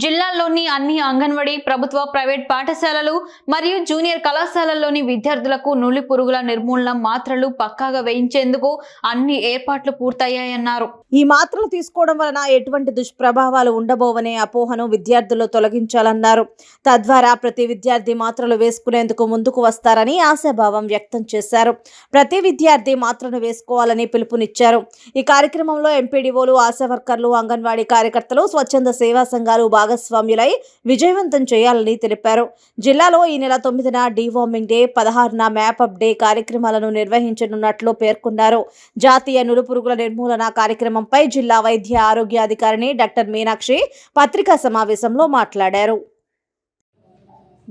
జిల్లాలోని అన్ని అంగన్వాడీ ప్రభుత్వ ప్రైవేట్ పాఠశాలలు మరియు జూనియర్ కళాశాలల్లోని విద్యార్థులకు నులి పురుగుల నిర్మూలన మాత్రలు పక్కాగా వేయించేందుకు అన్ని ఏర్పాట్లు పూర్తయ్యాయన్నారు. ఈ మాత్రలు తీసుకోవడం వలన ఎటువంటి దుష్ప్రభావాలు ఉండబోవనే అపోహను విద్యార్థులు తొలగించాలన్నారు. తద్వారా ప్రతి విద్యార్థి మాత్రలు వేసుకునేందుకు ముందుకు వస్తారని ఆశాభావం వ్యక్తం చేశారు. ప్రతి విద్యార్థి మాత్రను వేసుకోవాలని పిలుపునిచ్చారు. ఈ కార్యక్రమంలో ఎంపీడీఓలు, ఆశా వర్కర్లు, అంగన్వాడీ కార్యకర్తలు, స్వచ్ఛంద సేవా సంఘాలు భాగస్వామ్యులై విజయవంతం చేయాలని తెలిపారు. జిల్లాలో ఈ నెల 9న డీవార్మింగ్ డే, 16న మ్యాపప్ డే కార్యక్రమాలను నిర్వహించనున్నట్లు పేర్కొన్నారు. జాతీయ నులిపురుగుల నిర్మూలన కార్యక్రమంపై జిల్లా వైద్య ఆరోగ్య అధికారిని డాక్టర్ మీనాక్షి పత్రికా సమావేశంలో మాట్లాడారు.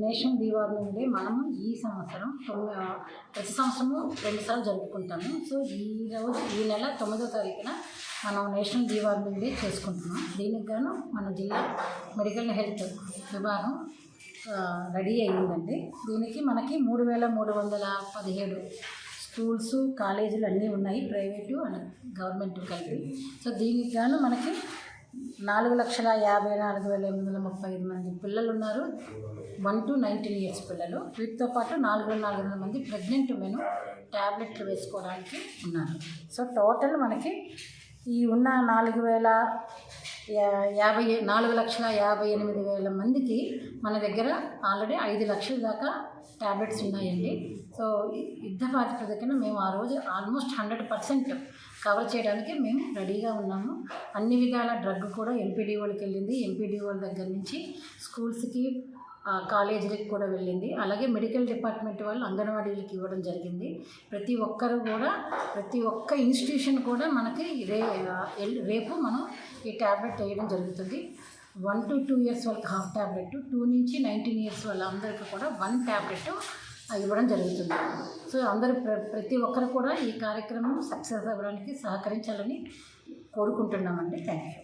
నేషనల్ డీవార్మింగ్ డే మనము ఈ సంవత్సరం ప్రతి సంవత్సరము 2 సార్లు జరుపుకుంటాము. సో ఈ నెల 9వ తారీఖున మనం నేషనల్ డీవార్మింగ్ డే చేసుకుంటున్నాం. దీనికి గాను మన జిల్లా మెడికల్ హెల్త్ విభాగం రెడీ అయ్యిందండి. దీనికి మనకి 3,317 స్కూల్స్, కాలేజీలు అన్నీ ఉన్నాయి, ప్రైవేటు అండ్ గవర్నమెంట్ కలిపి. సో దీనికి గాను మనకి 4,54,835 మంది పిల్లలు ఉన్నారు, 1 to 19 years పిల్లలు. వీటితో పాటు 4,400 మంది ప్రెగ్నెంట్ ఉమెన్ ట్యాబ్లెట్లు వేసుకోవడానికి ఉన్నారు. సో టోటల్ మనకి ఈ ఉన్న 4,58,000 మందికి మన దగ్గర ఆల్రెడీ 5 లక్షల దాకా ట్యాబ్లెట్స్ ఉన్నాయండి. సో యుద్ధ ప్రాతిపదికన మేము ఆ రోజు ఆల్మోస్ట్ 100% కవర్ చేయడానికి మేము రెడీగా ఉన్నాము. అన్ని విధాల డ్రగ్ కూడా ఎంపీడీఓలకి వెళ్ళింది. ఎంపీడీఓల దగ్గర నుంచి స్కూల్స్కి, కాలేజీలకు కూడా వెళ్ళింది. అలాగే మెడికల్ డిపార్ట్మెంట్ వాళ్ళు అంగన్వాడీలకు ఇవ్వడం జరిగింది. ప్రతి ఒక్కరు కూడా, ప్రతి ఒక్క ఇన్స్టిట్యూషన్ కూడా మనకి రేపు మనం ఈ ట్యాబ్లెట్ వేయడం జరుగుతుంది. 1 to 2 years వాళ్ళకి హాఫ్ ట్యాబ్లెట్, 2 నుంచి 19 years వాళ్ళందరికీ కూడా 1 ట్యాబ్లెట్ ఇవ్వడం జరుగుతుంది. సో అందరూ ప్రతి ఒక్కరు కూడా ఈ కార్యక్రమం సక్సెస్ అవ్వడానికి సహకరించాలని కోరుకుంటున్నామండి. Thank you.